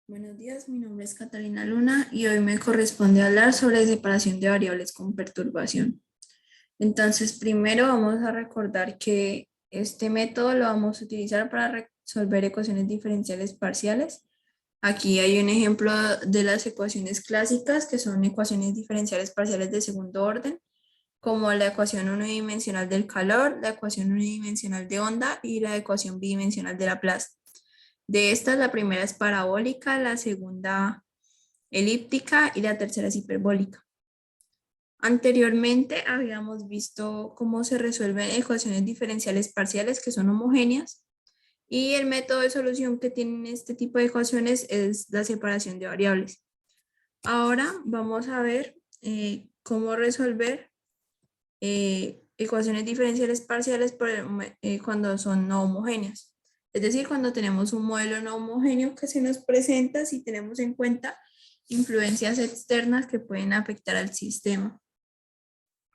Buenos días, mi nombre es Catalina Luna y hoy me corresponde hablar sobre separación de variables con perturbación. Entonces, primero vamos a recordar que este método lo vamos a utilizar para resolver ecuaciones diferenciales parciales. Aquí hay un ejemplo de las ecuaciones clásicas, que son ecuaciones diferenciales parciales de segundo orden, como la ecuación unidimensional del calor, la ecuación unidimensional de onda y la ecuación bidimensional de Laplace. De estas, la primera es parabólica, la segunda elíptica y la tercera es hiperbólica. Anteriormente habíamos visto cómo se resuelven ecuaciones diferenciales parciales que son homogéneas y el método de solución que tienen este tipo de ecuaciones es la separación de variables. Ahora vamos a ver cómo resolver ecuaciones diferenciales parciales cuando son no homogéneas. Es decir, cuando tenemos un modelo no homogéneo que se nos presenta si tenemos en cuenta influencias externas que pueden afectar al sistema.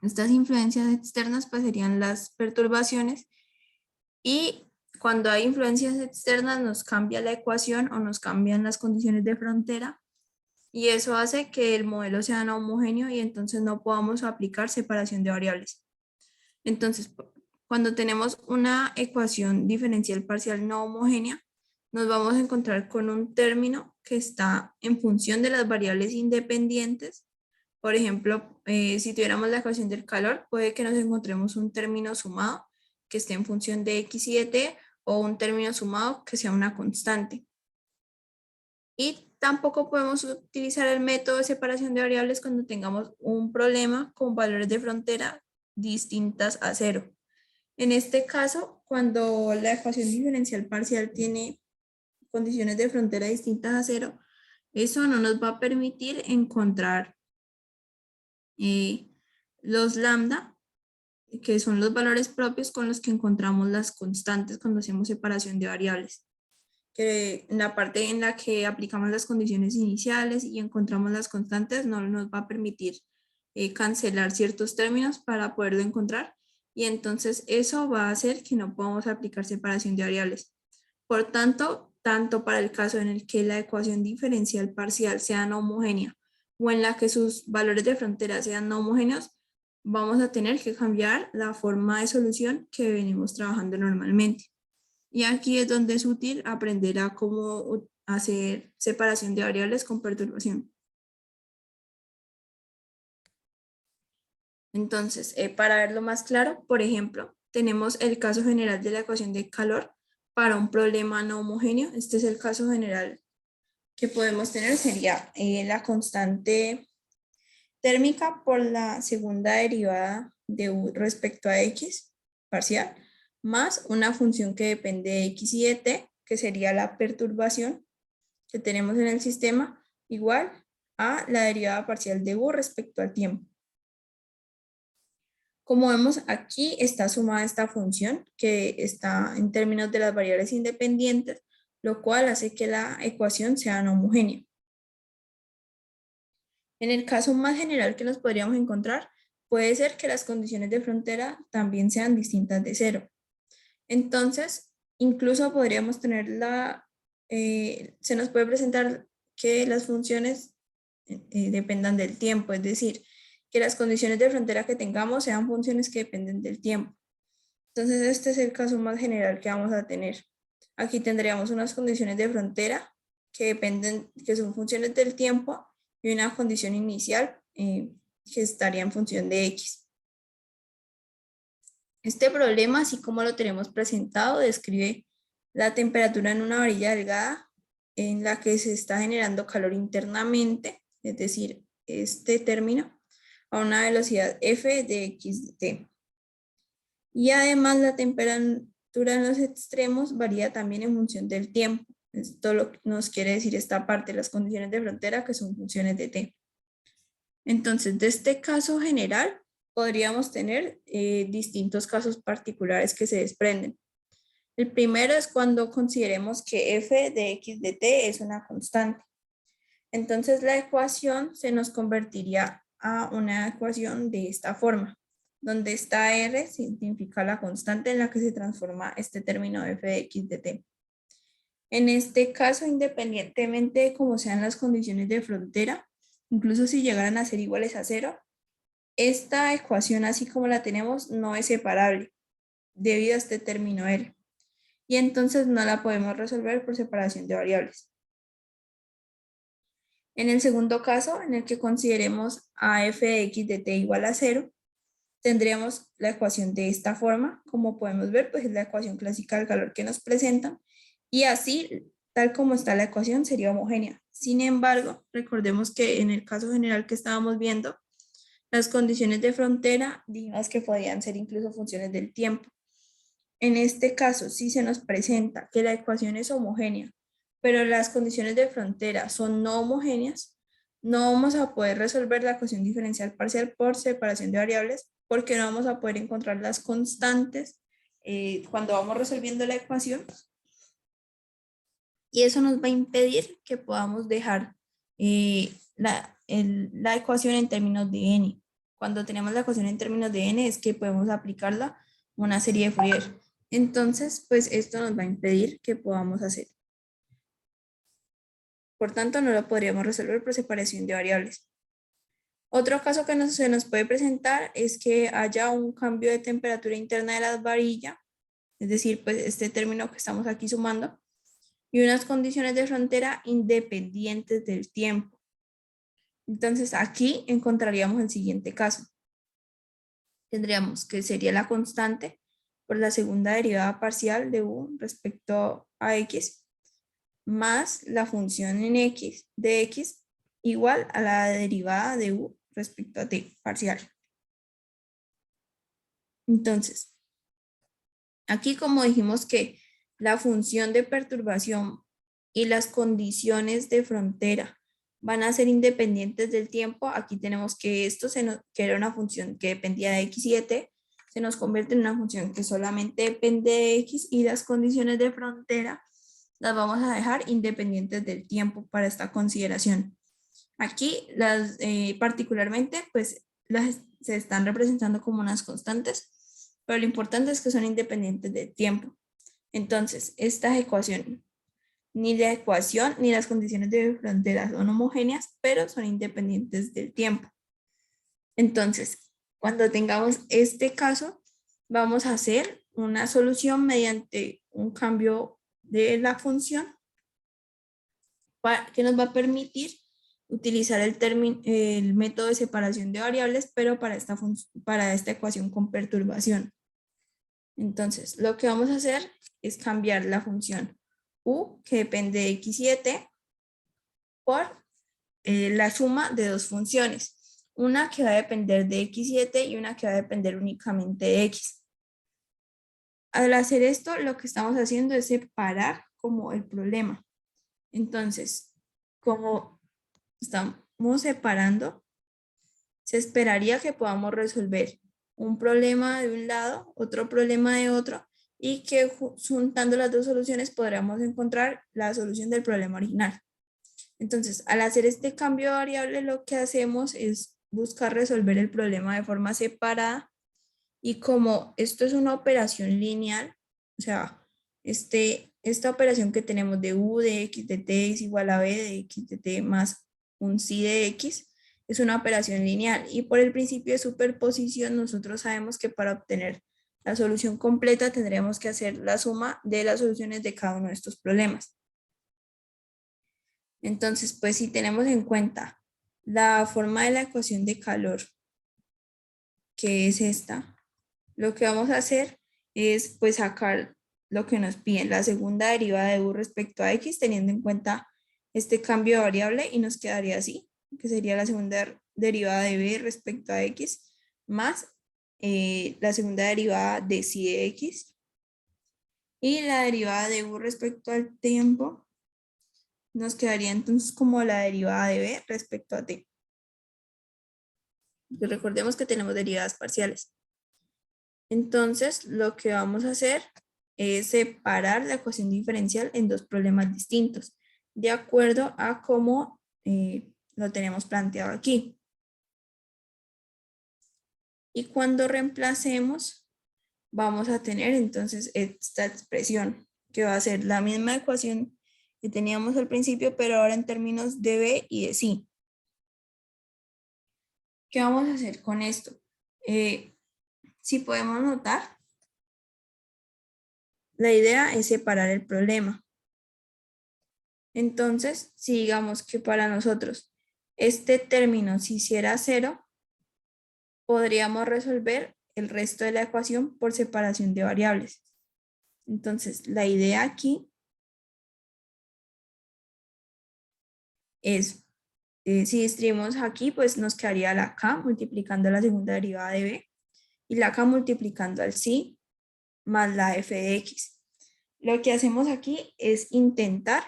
Estas influencias externas pues serían las perturbaciones y cuando hay influencias externas nos cambia la ecuación o nos cambian las condiciones de frontera y eso hace que el modelo sea no homogéneo y entonces no podamos aplicar separación de variables. Entonces, cuando tenemos una ecuación diferencial parcial no homogénea, nos vamos a encontrar con un término que está en función de las variables independientes. Por ejemplo, si tuviéramos la ecuación del calor, puede que nos encontremos un término sumado que esté en función de x y de t, o un término sumado que sea una constante. Y tampoco podemos utilizar el método de separación de variables cuando tengamos un problema con valores de frontera distintas a cero. En este caso, cuando la ecuación diferencial parcial tiene condiciones de frontera distintas a cero, eso no nos va a permitir encontrar los lambda, que son los valores propios con los que encontramos las constantes cuando hacemos separación de variables. Que en la parte en la que aplicamos las condiciones iniciales y encontramos las constantes no nos va a permitir cancelar ciertos términos para poderlo encontrar y entonces eso va a hacer que no podamos aplicar separación de variables. Por tanto, tanto para el caso en el que la ecuación diferencial parcial sea no homogénea o en la que sus valores de frontera sean no homogéneos, vamos a tener que cambiar la forma de solución que venimos trabajando normalmente. Y aquí es donde es útil aprender a cómo hacer separación de variables con perturbación. Entonces, para verlo más claro, por ejemplo, tenemos el caso general de la ecuación de calor para un problema no homogéneo. Este es el caso general que podemos tener, sería la constante térmica por la segunda derivada de u respecto a x parcial, más una función que depende de x y de t, que sería la perturbación que tenemos en el sistema, igual a la derivada parcial de u respecto al tiempo. Como vemos, aquí está sumada esta función que está en términos de las variables independientes, lo cual hace que la ecuación sea no homogénea. En el caso más general que nos podríamos encontrar, puede ser que las condiciones de frontera también sean distintas de cero. Entonces, incluso podríamos tener se nos puede presentar que las funciones dependan del tiempo, es decir, que las condiciones de frontera que tengamos sean funciones que dependen del tiempo. Entonces, este es el caso más general que vamos a tener. Aquí tendríamos unas condiciones de frontera que son funciones del tiempo y una condición inicial que estaría en función de x. Este problema, así como lo tenemos presentado, describe la temperatura en una varilla delgada en la que se está generando calor internamente, es decir, este término, a una velocidad f de x de t. Y además la temperatura en los extremos varía también en función del tiempo. Esto nos quiere decir esta parte, las condiciones de frontera, que son funciones de t. Entonces, de este caso general, podríamos tener distintos casos particulares que se desprenden. El primero es cuando consideremos que f de x de t es una constante. Entonces, la ecuación se nos convertiría a una ecuación de esta forma, donde esta r significa la constante en la que se transforma este término f de x de t. En este caso, independientemente de cómo sean las condiciones de frontera, incluso si llegaran a ser iguales a cero, esta ecuación así como la tenemos no es separable debido a este término L. Y entonces no la podemos resolver por separación de variables. En el segundo caso, en el que consideremos a f de x de t igual a 0, tendríamos la ecuación de esta forma. Como podemos ver, pues es la ecuación clásica del calor que nos presentan. Y así, tal como está la ecuación, sería homogénea. Sin embargo, recordemos que en el caso general que estábamos viendo, las condiciones de frontera dijimos que podían ser incluso funciones del tiempo. En este caso, si se nos presenta que la ecuación es homogénea, pero las condiciones de frontera son no homogéneas, no vamos a poder resolver la ecuación diferencial parcial por separación de variables porque no vamos a poder encontrar las constantes cuando vamos resolviendo la ecuación, y eso nos va a impedir que podamos dejar la ecuación en términos de n. Cuando tenemos la ecuación en términos de n es que podemos aplicarla una serie de Fourier. Entonces, pues esto nos va a impedir que podamos hacer. Por tanto, no lo podríamos resolver por separación de variables. Otro caso que se nos puede presentar es que haya un cambio de temperatura interna de la varilla, es decir, pues este término que estamos aquí sumando, y unas condiciones de frontera independientes del tiempo. Entonces, aquí encontraríamos el siguiente caso. Tendríamos que sería la constante por la segunda derivada parcial de u respecto a x, más la función en x de x igual a la derivada de u respecto a t parcial. Entonces, aquí como dijimos que la función de perturbación y las condiciones de frontera van a ser independientes del tiempo, aquí tenemos que esto que era una función que dependía de x y de t, se nos convierte en una función que solamente depende de x, y las condiciones de frontera las vamos a dejar independientes del tiempo para esta consideración. Aquí particularmente pues se están representando como unas constantes, pero lo importante es que son independientes del tiempo. Entonces, esta ecuación, ni la ecuación ni las condiciones de frontera son homogéneas, pero son independientes del tiempo. Entonces, cuando tengamos este caso, vamos a hacer una solución mediante un cambio de la función que nos va a permitir utilizar el método de separación de variables, pero para esta ecuación con perturbación. Entonces, lo que vamos a hacer es cambiar la función u, que depende de x y de t, por la suma de dos funciones. Una que va a depender de x y de t y una que va a depender únicamente de x. Al hacer esto, lo que estamos haciendo es separar como el problema. Entonces, como estamos separando, se esperaría que podamos resolver un problema de un lado, otro problema de otro, y que juntando las dos soluciones podríamos encontrar la solución del problema original. Entonces, al hacer este cambio de variable, lo que hacemos es buscar resolver el problema de forma separada, y como esto es una operación lineal, o sea, esta operación que tenemos de u de x de t es igual a b de x de t más un psi de x, es una operación lineal, y por el principio de superposición nosotros sabemos que para obtener la solución completa tendríamos que hacer la suma de las soluciones de cada uno de estos problemas. Entonces, pues si tenemos en cuenta la forma de la ecuación de calor, que es esta, lo que vamos a hacer es pues sacar lo que nos piden, la segunda derivada de u respecto a x, teniendo en cuenta este cambio de variable, y nos quedaría así, que sería la segunda derivada de b respecto a x más la segunda derivada de psi de x, y la derivada de u respecto al tiempo nos quedaría entonces como la derivada de b respecto a t. Pues recordemos que tenemos derivadas parciales. Entonces, lo que vamos a hacer es separar la ecuación diferencial en dos problemas distintos, de acuerdo a cómo lo tenemos planteado aquí. Y cuando reemplacemos, vamos a tener entonces esta expresión, que va a ser la misma ecuación que teníamos al principio, pero ahora en términos de B y de C. ¿Qué vamos a hacer con esto? Si podemos notar, la idea es separar el problema. Entonces, si digamos que para nosotros este término se hiciera 0, podríamos resolver el resto de la ecuación por separación de variables. Entonces, la idea aquí es, si distribuimos aquí, pues nos quedaría la k multiplicando la segunda derivada de b y la k multiplicando al c más la f de x. Lo que hacemos aquí es intentar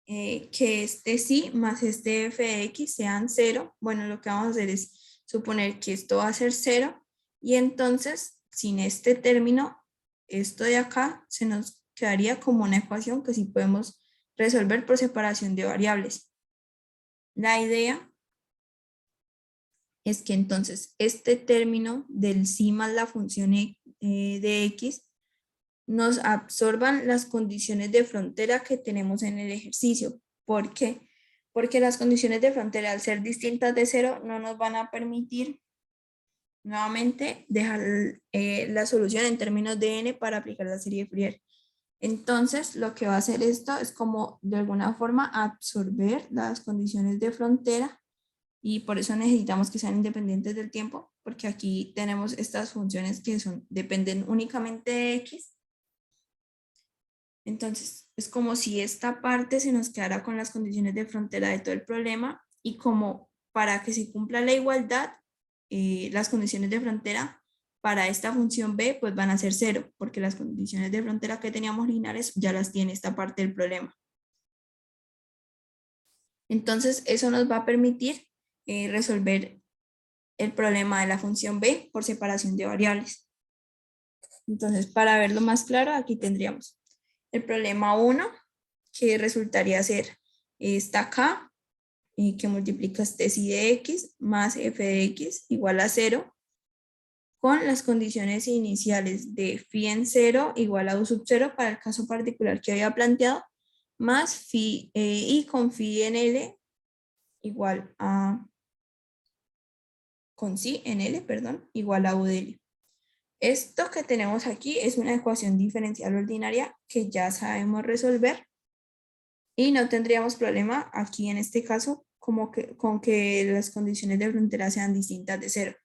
que este sí más este f de x sean 0. Bueno, lo que vamos a hacer es suponer que esto va a ser 0 y entonces sin este término, esto de acá se nos quedaría como una ecuación que sí podemos resolver por separación de variables. La idea es que entonces este término del sí más la función de x nos absorban las condiciones de frontera que tenemos en el ejercicio. ¿Por qué? Porque las condiciones de frontera, al ser distintas de 0, no nos van a permitir nuevamente dejar la solución en términos de n para aplicar la serie de Fourier. Entonces, lo que va a hacer esto es como de alguna forma absorber las condiciones de frontera y por eso necesitamos que sean independientes del tiempo, porque aquí tenemos estas funciones que dependen únicamente de x. Entonces, es como si esta parte se nos quedara con las condiciones de frontera de todo el problema y como para que se cumpla la igualdad, las condiciones de frontera para esta función b pues van a ser 0, porque las condiciones de frontera que teníamos lineales ya las tiene esta parte del problema. Entonces, eso nos va a permitir resolver el problema de la función b por separación de variables. Entonces, para verlo más claro, aquí tendríamos el problema 1, que resultaría ser esta k, que multiplica este si de x más f de x igual a 0, con las condiciones iniciales de phi en 0 igual a u sub 0 para el caso particular que había planteado, más phi y con phi en l igual a, con si en l, perdón, igual a u de l. Esto que tenemos aquí es una ecuación diferencial ordinaria que ya sabemos resolver y no tendríamos problema aquí en este caso con que las condiciones de frontera sean distintas de 0.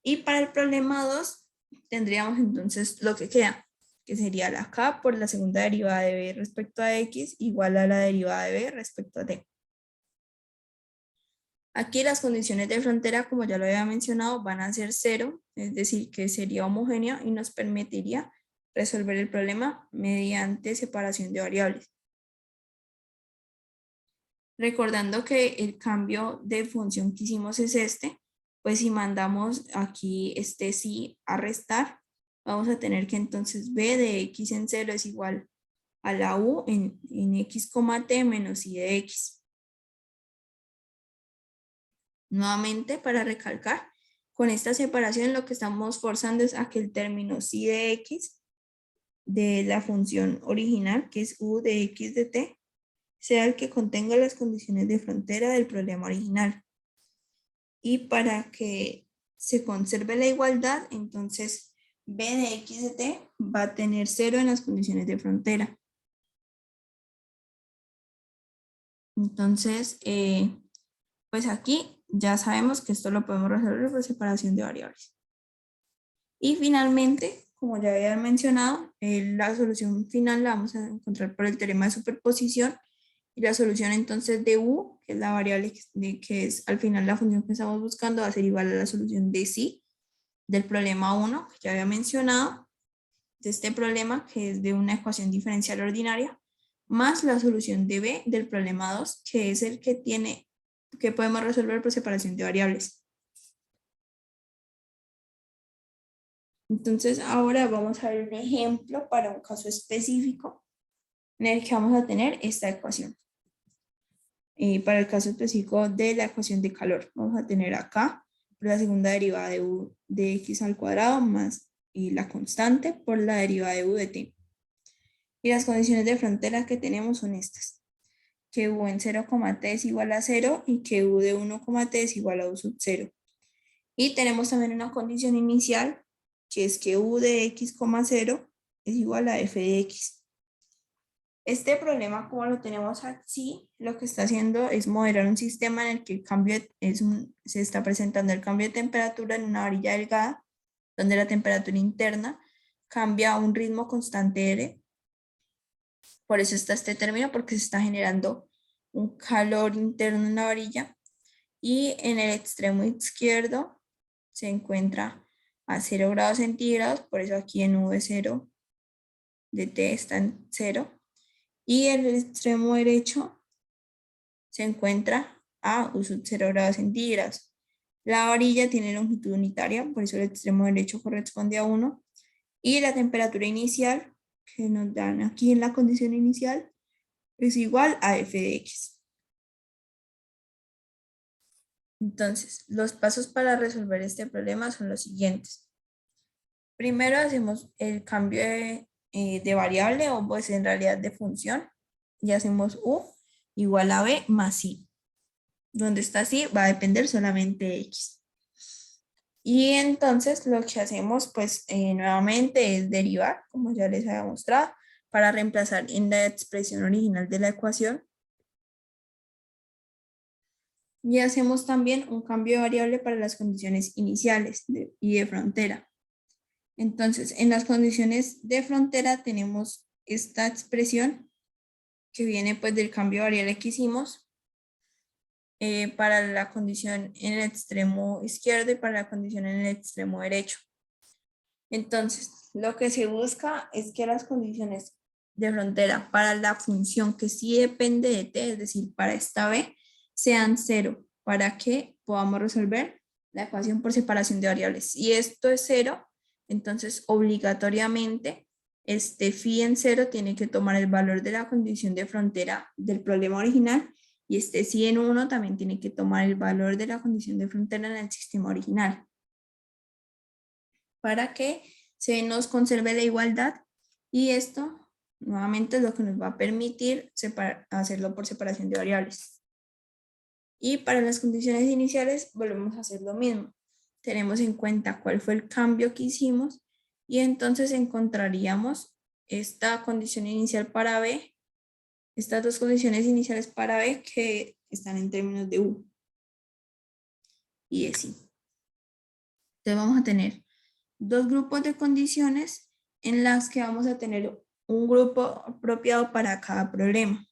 Y para el problema 2 tendríamos entonces lo que queda, que sería la k por la segunda derivada de b respecto a x igual a la derivada de b respecto a t. Aquí las condiciones de frontera, como ya lo había mencionado, van a ser 0, es decir, que sería homogénea y nos permitiría resolver el problema mediante separación de variables. Recordando que el cambio de función que hicimos es este, pues si mandamos aquí este sí a restar, vamos a tener que entonces b de x en 0 es igual a la u en x, t menos i de x. Nuevamente, para recalcar, con esta separación lo que estamos forzando es a que el término si de x de la función original, que es u de x de t, sea el que contenga las condiciones de frontera del problema original. Y para que se conserve la igualdad, entonces b de x de t va a tener 0 en las condiciones de frontera. Entonces, pues aquí ya sabemos que esto lo podemos resolver por separación de variables. Y finalmente, como ya había mencionado, la solución final la vamos a encontrar por el teorema de superposición y la solución entonces de u, que es la variable que es al final la función que estamos buscando, va a ser igual a la solución de sí del problema 1, que ya había mencionado, de este problema que es de una ecuación diferencial ordinaria, más la solución de b del problema 2, que es el que podemos resolver por separación de variables. Entonces ahora vamos a ver un ejemplo para un caso específico en el que vamos a tener esta ecuación. Para el caso específico de la ecuación de calor, vamos a tener acá la segunda derivada de u de x al cuadrado más la constante por la derivada de u de t. Y las condiciones de frontera que tenemos son estas, que u en 0,t es igual a 0 y que u de 1,t es igual a u sub 0. Y tenemos también una condición inicial, que es que u de x, 0 es igual a f de x. Este problema, como lo tenemos así, lo que está haciendo es modelar un sistema en el que el cambio se está presentando el cambio de temperatura en una varilla delgada, donde la temperatura interna cambia a un ritmo constante R. Por eso está este término, porque se está generando un calor interno en la varilla. Y en el extremo izquierdo se encuentra a 0 grados centígrados, por eso aquí en V0 de T está en 0. Y en el extremo derecho se encuentra a U sub 0 grados centígrados. La varilla tiene longitud unitaria, por eso el extremo derecho corresponde a 1. Y la temperatura inicial, que nos dan aquí en la condición inicial, es igual a f de x. Entonces, los pasos para resolver este problema son los siguientes. Primero hacemos el cambio de variable o pues en realidad de función y hacemos u igual a b más i. Donde está así va a depender solamente de x. Y entonces lo que hacemos pues nuevamente es derivar, como ya les había mostrado, para reemplazar en la expresión original de la ecuación. Y hacemos también un cambio de variable para las condiciones iniciales y de frontera. Entonces, en las condiciones de frontera tenemos esta expresión que viene pues del cambio de variable que hicimos para la condición en el extremo izquierdo y para la condición en el extremo derecho. Entonces, lo que se busca es que las condiciones de frontera para la función que sí depende de t, es decir, para esta b, sean 0, para que podamos resolver la ecuación por separación de variables. Si esto es 0, entonces obligatoriamente este phi en 0 tiene que tomar el valor de la condición de frontera del problema original y este phi en 1 también tiene que tomar el valor de la condición de frontera en el sistema original, para que se nos conserve la igualdad, y esto nuevamente es lo que nos va a permitir hacerlo por separación de variables. Y para las condiciones iniciales volvemos a hacer lo mismo. Tenemos en cuenta cuál fue el cambio que hicimos y entonces encontraríamos esta condición inicial para B, estas dos condiciones iniciales para B que están en términos de U y de sí. Entonces vamos a tener dos grupos de condiciones en las que vamos a tener un grupo apropiado para cada problema.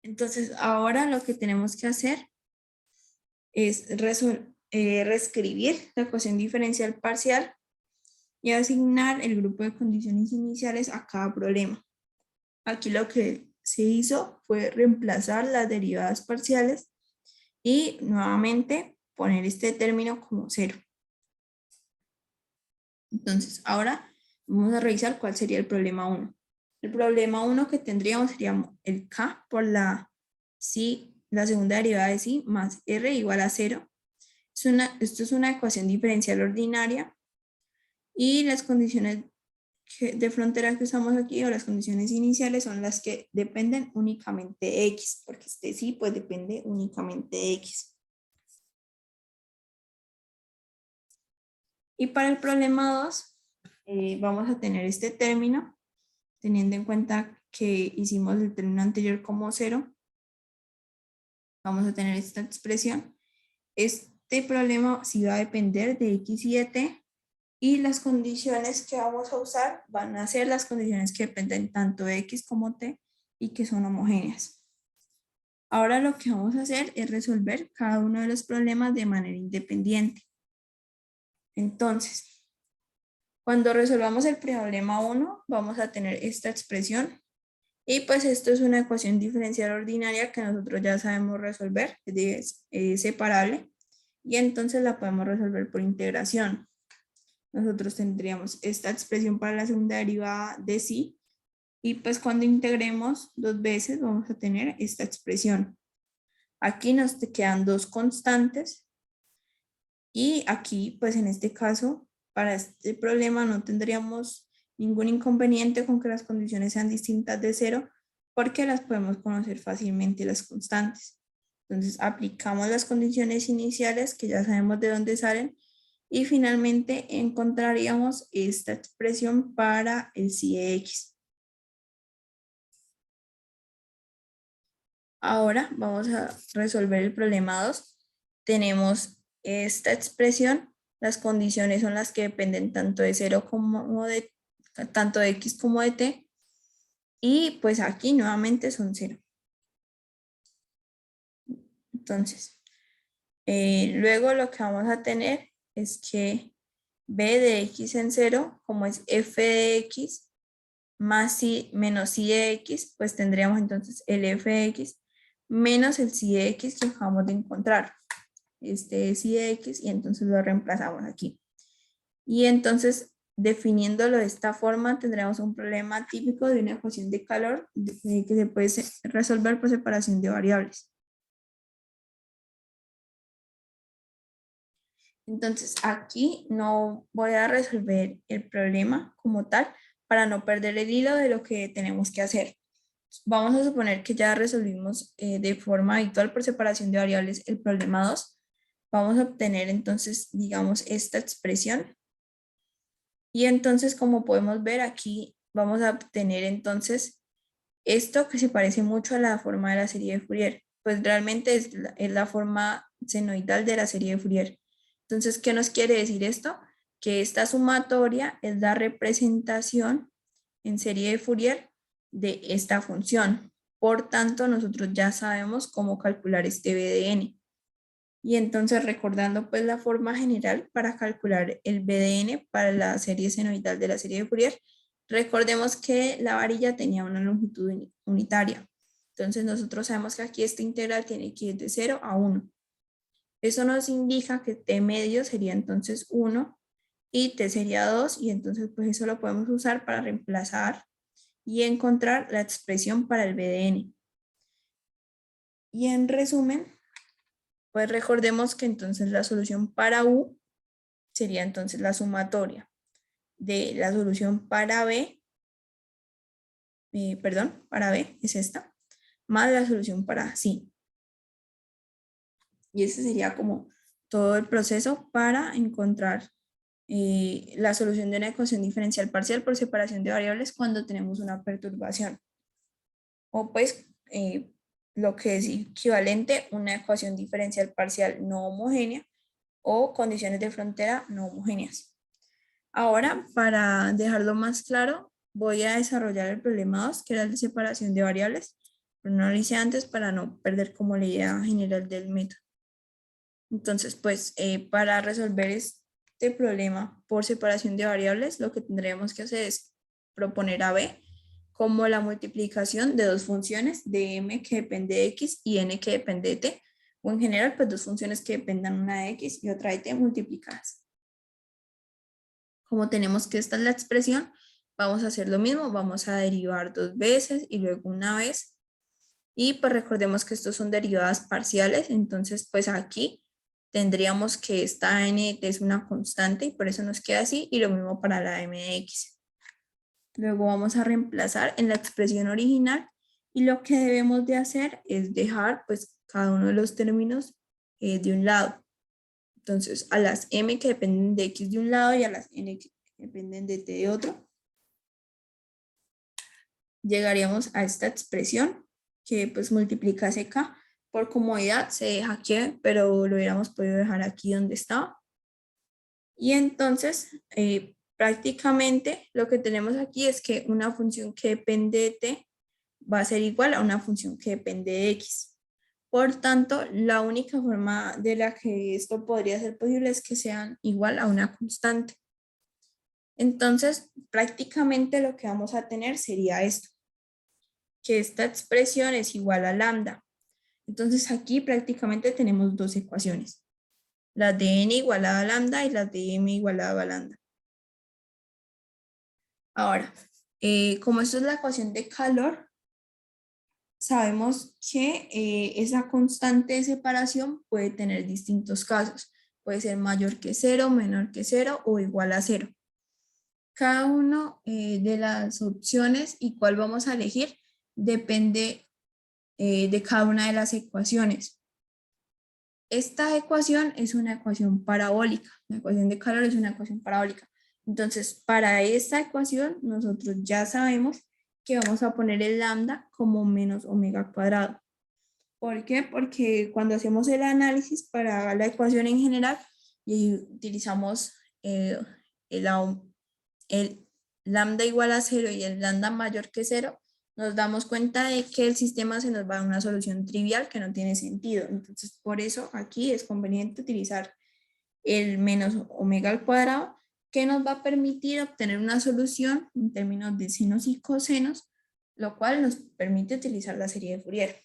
Entonces, ahora lo que tenemos que hacer es reescribir la ecuación diferencial parcial y asignar el grupo de condiciones iniciales a cada problema. Aquí lo que se hizo fue reemplazar las derivadas parciales y nuevamente poner este término como 0. Entonces, ahora vamos a revisar cuál sería el problema 1. El problema 1 que tendríamos sería el k por la segunda derivada de psi más r igual a 0. Esto es una ecuación diferencial ordinaria y las condiciones de frontera que usamos aquí o las condiciones iniciales son las que dependen únicamente de x, porque este sí pues depende únicamente de x. Y para el problema 2 vamos a tener este término, teniendo en cuenta que hicimos el término anterior como 0, vamos a tener esta expresión. Este problema sí va a depender de x y de t, y las condiciones que vamos a usar van a ser las condiciones que dependen tanto de x como t y que son homogéneas. Ahora lo que vamos a hacer es resolver cada uno de los problemas de manera independiente. Entonces, cuando resolvamos el problema 1, vamos a tener esta expresión. Y pues esto es una ecuación diferencial ordinaria que nosotros ya sabemos resolver, es separable. Y entonces la podemos resolver por integración. Nosotros tendríamos esta expresión para la segunda derivada de psi. Y pues cuando integremos 2 veces vamos a tener esta expresión. Aquí nos quedan dos constantes. Y aquí, pues en este caso, para este problema no tendríamos ningún inconveniente con que las condiciones sean distintas de cero, porque las podemos conocer fácilmente las constantes. Entonces aplicamos las condiciones iniciales que ya sabemos de dónde salen y finalmente encontraríamos esta expresión para el psi de x. Ahora vamos a resolver el problema 2. Tenemos esta expresión, las condiciones son las que dependen tanto de 0 como de tanto de x como de t, y pues aquí nuevamente son 0. Entonces, luego lo que vamos a tener es que b de x en 0, como es f de x más menos psi de x, pues tendríamos entonces el f de x menos el psi de x que acabamos de encontrar. Este es psi de x y entonces lo reemplazamos aquí. Y entonces, definiéndolo de esta forma, tendremos un problema típico de una ecuación de calor que se puede resolver por separación de variables. Entonces, aquí no voy a resolver el problema como tal para no perder el hilo de lo que tenemos que hacer. Vamos a suponer que ya resolvimos de forma habitual por separación de variables el problema 2. Vamos a obtener entonces, digamos, esta expresión. Y entonces, como podemos ver aquí, vamos a obtener entonces esto que se parece mucho a la forma de la serie de Fourier. Pues realmente es la forma senoidal de la serie de Fourier. Entonces, ¿qué nos quiere decir esto? Que esta sumatoria es la representación en serie de Fourier de esta función. Por tanto, nosotros ya sabemos cómo calcular este BDN. Y entonces, recordando pues la forma general para calcular el BDN para la serie senoidal de la serie de Fourier, recordemos que la varilla tenía una longitud unitaria. Entonces, nosotros sabemos que aquí esta integral tiene que ir de 0 a 1. Eso nos indica que t medio sería entonces 1 y t sería 2, y entonces pues eso lo podemos usar para reemplazar y encontrar la expresión para el BDN. Y en resumen, pues recordemos que entonces la solución para U sería entonces la sumatoria de la solución para B, para B es esta, más la solución para C. Y ese sería como todo el proceso para encontrar la solución de una ecuación diferencial parcial por separación de variables cuando tenemos una perturbación. O pues lo que es equivalente a una ecuación diferencial parcial no homogénea o condiciones de frontera no homogéneas. Ahora, para dejarlo más claro, voy a desarrollar el problema 2, que era el de separación de variables, pero no lo hice antes para no perder como la idea general del método. Entonces, pues, para resolver este problema por separación de variables, lo que tendríamos que hacer es proponer a B como la multiplicación de dos funciones, de m que depende de x y n que depende de t, o en general, pues dos funciones que dependan una de x y otra de t multiplicadas. Como tenemos que esta es la expresión, vamos a hacer lo mismo, vamos a derivar dos veces y luego una vez. Y pues recordemos que estos son derivadas parciales, entonces pues aquí tendríamos que esta n es una constante y por eso nos queda así, y lo mismo para la m de x. Luego vamos a reemplazar en la expresión original y lo que debemos de hacer es dejar pues cada uno de los términos de un lado. Entonces, a las m que dependen de x de un lado y a las n que dependen de t de otro, llegaríamos a esta expresión que pues multiplica ck. Por comodidad se deja aquí, pero lo hubiéramos podido dejar aquí donde estaba. Y entonces, prácticamente lo que tenemos aquí es que una función que depende de t va a ser igual a una función que depende de x. Por tanto, la única forma de la que esto podría ser posible es que sean igual a una constante. Entonces, prácticamente lo que vamos a tener sería esto, que esta expresión es igual a lambda. Entonces, aquí prácticamente tenemos dos ecuaciones, las de n igualada a lambda y las de m igualada a lambda. Ahora, como esto es la ecuación de calor, sabemos que esa constante de separación puede tener distintos casos. Puede ser mayor que 0, menor que 0 o igual a 0. Cada uno de las opciones y cuál vamos a elegir depende de cada una de las ecuaciones. Esta ecuación es una ecuación parabólica. La ecuación de calor es una ecuación parabólica. Entonces, para esta ecuación, nosotros ya sabemos que vamos a poner el lambda como menos omega cuadrado. ¿Por qué? Porque cuando hacemos el análisis para la ecuación en general y utilizamos el, el lambda igual a cero y el lambda mayor que cero, nos damos cuenta de que el sistema se nos va a una solución trivial que no tiene sentido. Entonces, por eso aquí es conveniente utilizar el menos omega al cuadrado, que nos va a permitir obtener una solución en términos de senos y cosenos, lo cual nos permite utilizar la serie de Fourier.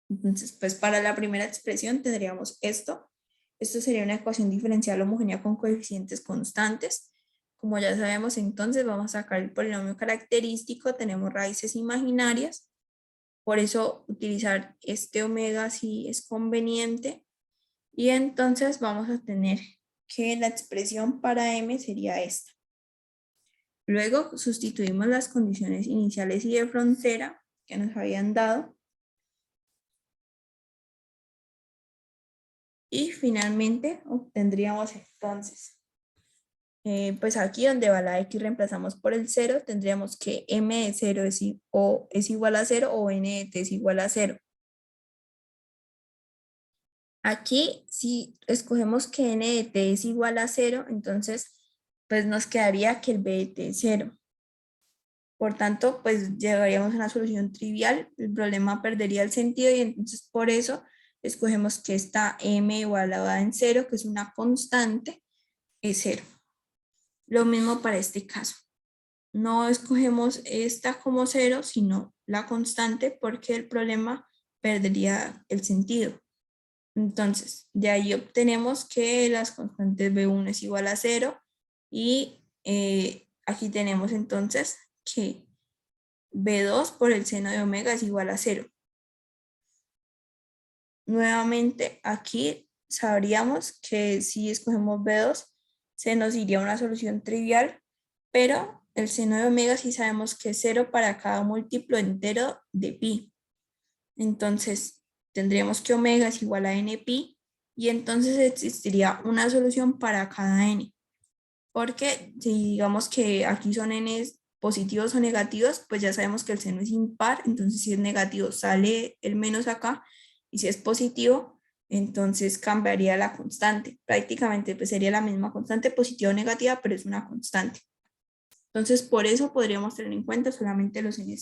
Entonces, pues para la primera expresión tendríamos esto. Esto sería una ecuación diferencial homogénea con coeficientes constantes. Como ya sabemos, entonces vamos a sacar el polinomio característico, tenemos raíces imaginarias. Por eso utilizar este omega sí es conveniente. Y entonces vamos a tener que la expresión para m sería esta. Luego sustituimos las condiciones iniciales y de frontera que nos habían dado. Y finalmente obtendríamos entonces, pues aquí donde va la x reemplazamos por el 0, tendríamos que m de 0 es igual a 0 o n de t es igual a 0. Aquí si escogemos que n de t es igual a 0, entonces pues nos quedaría que el b de t es 0. Por tanto, pues llegaríamos a una solución trivial, el problema perdería el sentido y entonces por eso escogemos que esta m evaluada en 0, que es una constante, es 0. Lo mismo para este caso. No escogemos esta como 0, sino la constante porque el problema perdería el sentido. Entonces, de ahí obtenemos que las constantes B1 es igual a 0 y aquí tenemos entonces que B2 por el seno de omega es igual a 0. Nuevamente, aquí sabríamos que si escogemos B2, se nos iría una solución trivial, pero el seno de omega sí sabemos que es 0 para cada múltiplo entero de pi. Entonces, tendríamos que omega es igual a npi y entonces existiría una solución para cada n. Porque si digamos que aquí son n positivos o negativos, pues ya sabemos que el seno es impar, entonces si es negativo sale el menos acá y si es positivo, entonces cambiaría la constante. Prácticamente pues sería la misma constante positiva o negativa, pero es una constante. Entonces por eso podríamos tener en cuenta solamente los n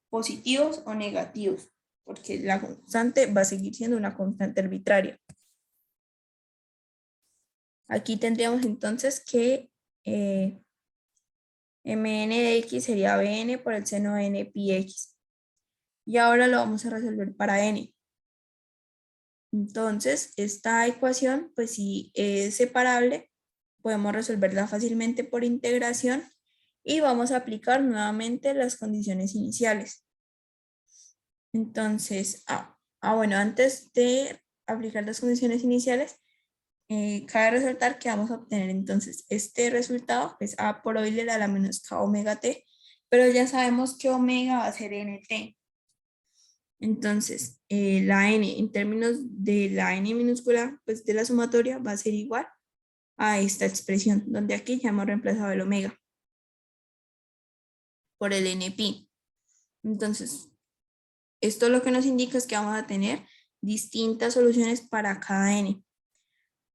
positivos o negativos, porque la constante va a seguir siendo una constante arbitraria. Aquí tendríamos entonces que mn de x sería bn por el seno de n pi x. Y ahora lo vamos a resolver para n. Entonces, esta ecuación, pues si es separable, podemos resolverla fácilmente por integración y vamos a aplicar nuevamente las condiciones iniciales. Entonces, bueno, antes de aplicar las condiciones iniciales, cabe resaltar que vamos a obtener entonces este resultado, que es a por Euler a la menos k omega t, pero ya sabemos que omega va a ser nt. Entonces, la n en términos de la n minúscula, pues de la sumatoria va a ser igual a esta expresión, donde aquí ya hemos reemplazado el omega por el npi. Entonces, esto lo que nos indica es que vamos a tener distintas soluciones para cada n.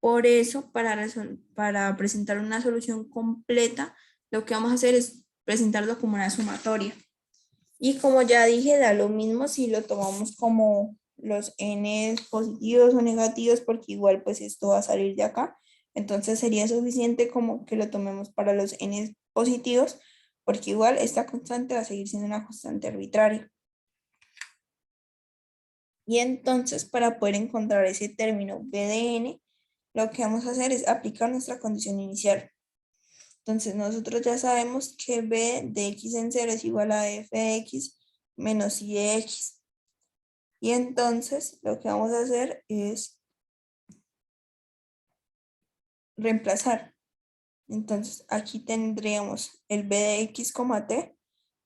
Por eso, para presentar una solución completa, lo que vamos a hacer es presentarlo como una sumatoria. Y como ya dije, da lo mismo si lo tomamos como los n positivos o negativos, porque igual pues esto va a salir de acá. Entonces sería suficiente como que lo tomemos para los n positivos, porque igual esta constante va a seguir siendo una constante arbitraria. Y entonces para poder encontrar ese término b de n, lo que vamos a hacer es aplicar nuestra condición inicial. Entonces nosotros ya sabemos que b de x en 0 es igual a f de x menos y de x. Y entonces lo que vamos a hacer es reemplazar. Entonces aquí tendríamos el b de x, t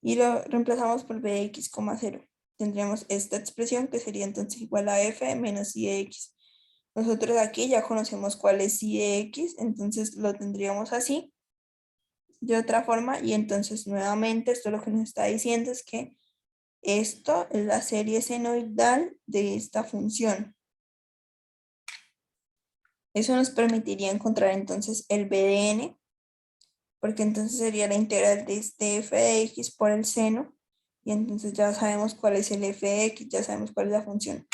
y lo reemplazamos por b de x, 0. Tendríamos esta expresión que sería entonces igual a f menos y de x. Nosotros aquí ya conocemos cuál es y de x, entonces lo tendríamos así, de otra forma, y entonces nuevamente esto lo que nos está diciendo es que esto es la serie senoidal de esta función. Eso nos permitiría encontrar entonces el b de n, porque entonces sería la integral de este f de x por el seno, y entonces ya sabemos cuál es el f de x, ya sabemos cuál es la función.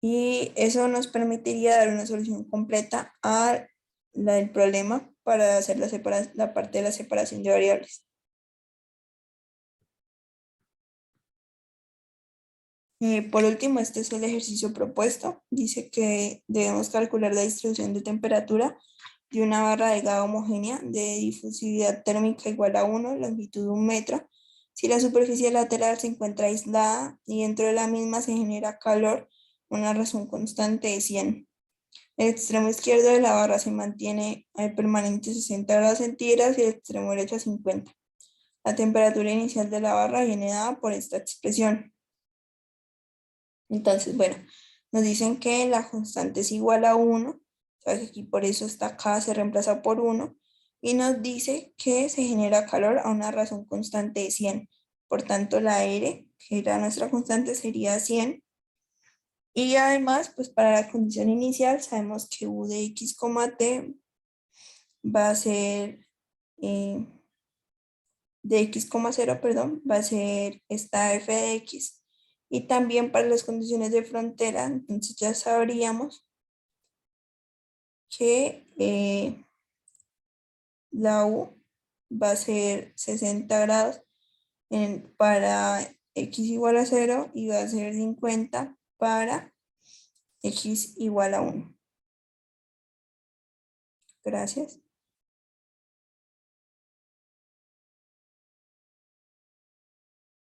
Y eso nos permitiría dar una solución completa al problema para hacer la parte de la separación de variables. Por último, este es el ejercicio propuesto. Dice que debemos calcular la distribución de temperatura de una barra delgada homogénea de difusividad térmica igual a 1, longitud de 1 metro. Si la superficie lateral se encuentra aislada y dentro de la misma se genera calor, una razón constante de 100. El extremo izquierdo de la barra se mantiene permanente 60 grados centígrados y el extremo derecho a 50. La temperatura inicial de la barra viene dada por esta expresión. Entonces, bueno, nos dicen que la constante es igual a 1, o sea que aquí por eso esta K se reemplaza por 1, y nos dice que se genera calor a una razón constante de 100. Por tanto, la R, que era nuestra constante, sería 100. Y además, pues para la condición inicial sabemos que U de x, t va a ser de x, 0, perdón, va a ser esta f de x. Y también para las condiciones de frontera, entonces ya sabríamos que la U va a ser 60 grados para x igual a 0 y va a ser 50 para x igual a 1. Gracias.